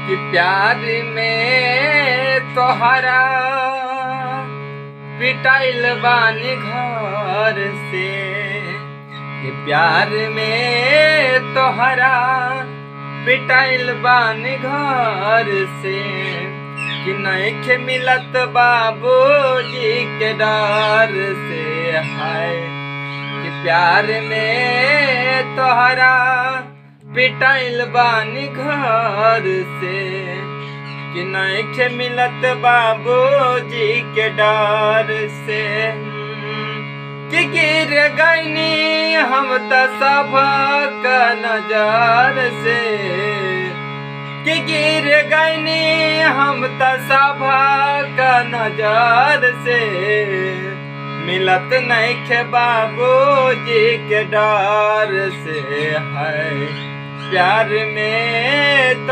कि प्यार में तोहरा पिटाइल बानी घर से, कि प्यार में तोहरा पिटाइल बानी घर से, कि नइखे मिलत बाबूजी के डर से। हाय कि प्यार में तोहरा पिटाइल बानी घर से, कि नइखे मिलत बाबूजी के डर से। कि गिर गईनी हम त सबक नजर से, कि गिर गईनी हम त सबक नजर से। मिलत नइखे बाबूजी के डर से। है प्यार में